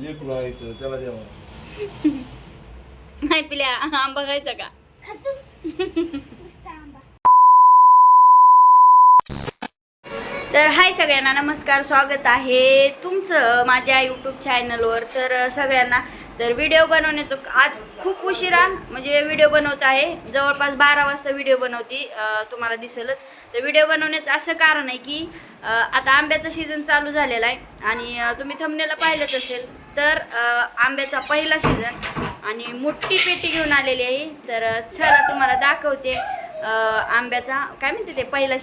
लेकरू आहे तर त्याला द्यावा. नाही पिल्या आंबा खायचा का? तर हाय सगळ्यांना नमस्कार, स्वागत आहे तुमचं माझ्या यूट्यूब चॅनलवर. तर सगळ्यांना तर व्हिडिओ बनवण्याचं आज खूप उशिरा म्हणजे व्हिडिओ बनवत आहे. जवळपास 12 वाजता व्हिडिओ बनवती, तुम्हाला दिसेलच. तर व्हिडिओ बनवण्याचं असं कारण आहे की आता आंब्याचा सीझन चालू झालेला आहे आणि तुम्ही थंबनेलला पाहिलंच असेल. तर आंब्याचा पहिला सीझन आणि मोठी पेटी घेऊन आलेली आहे. तर चला तुम्हाला दाखवते आंब्याचा काय म्हणते ते पहिला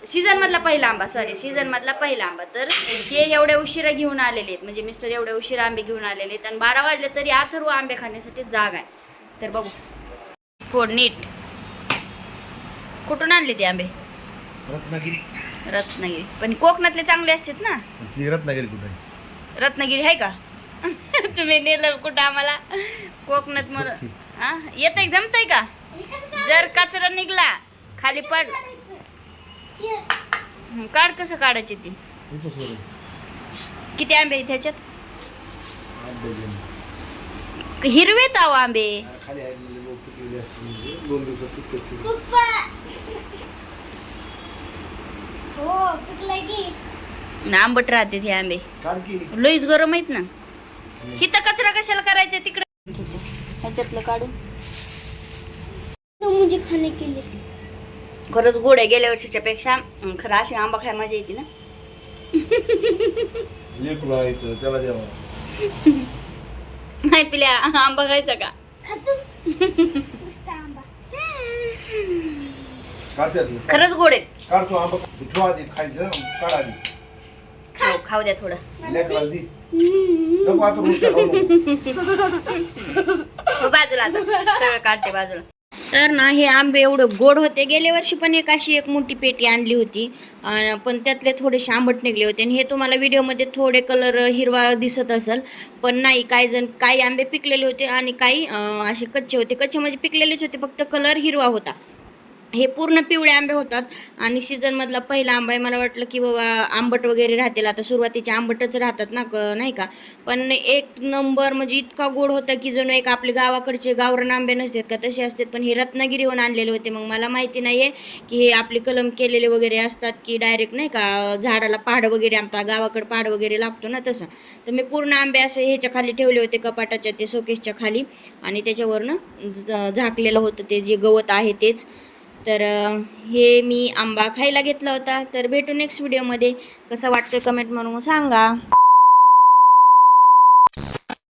सीझनमधला पहिला आंबा, सीझनमधला पहिला आंबा. तर हे एवढ्या उशिरा घेऊन आलेले आहेत, म्हणजे मिस्टर एवढ्या उशिरा आंबे घेऊन आलेले आहेत. आणि 12 वाजले तरी अथर्व आंबे खाण्यासाठी जाग आहे. तर बघू फोड नीट. कुठून आणले ते आंबे? रत्नागिरी. पण कोकणातले चांगले असतात ना. रत्नागिरी कुठे? रत्नागिरी आहे का? तुम्ही नेलं कुठं आम्हाला कोकणात? मला हा येतंय, जमतंय का? जर कचरा निघला खाली पड काढ. कसं काढायचे ते? किती आंबे आहेत ह्याच्यात? हिरवेत आहो आंबे. आंबट राहते हे आंबे, लईच गरम आहेत ना. हिथं कचरा कशाला करायचा? तिकडे ह्याच्यातलं काढून मुझे खाने के लिए. खरंच गोड आहे गेल्या वर्षीच्या पेक्षा. खरं अशी आंबा खाय मजा येते ना. लेकरू आहे तर त्याला द्यावा. नाही पिल्या आंबा खायचा का? खरंच गोड आहेत. काढतो आंबा, ठेवा आधी खायचं, काढ आधी. खाऊ द्या थोडं. लेकराला दे. नको आता नुसतं खाऊ नको. बाजूला आता सगळं काढते बाजूला. तर ना हे आंबे एवढं गोड होते. गेल्या वर्षी पण एक मोठी पेटी आणली होती, पण त्यातले थोडेसे आंबट निघले होते. आणि हे तुम्हाला व्हिडिओमध्ये थोडे कलर हिरवा दिसत असेल, पण नाही. काही आंबे पिकलेले होते आणि काही असे कच्चे होते. कच्चे म्हणजे पिकलेलेच होते, फक्त कलर हिरवा होता. हे पूर्ण पिवळे आंबे होतात आणि सीझनमधला पहिला आंबा आहे. मला वाटलं की बाबा आंबट वगैरे राहतील, आता सुरुवातीचे आंबटच राहतात ना, नाही का. पण एक नंबर म्हणजे इतका गोड होता की जणू एक आपले गावाकडचे गावरान आंबे नसतात का तसे असतात. पण हे रत्नागिरीहून आणलेले होते. मग मला माहिती नाही आहे की हे आपले कलम केलेले वगैरे असतात की डायरेक्ट नाही का झाडाला पहाड वगैरे, आमचा गावाकडे पहाड वगैरे लागतो ना तसं. तर मी पूर्ण आंबे असे ह्याच्या खाली ठेवले होते, कपाटाच्या ते शोकेसच्या खाली, आणि त्याच्यावरनं झाकलेलं होतं ते जे गवत आहे तेच. तर हे मी आंबा खायला घेतला होता. तर भेटू नेक्स्ट व्हिडिओमध्ये. कसा वाटतोय कमेंट म्हणून सांगा.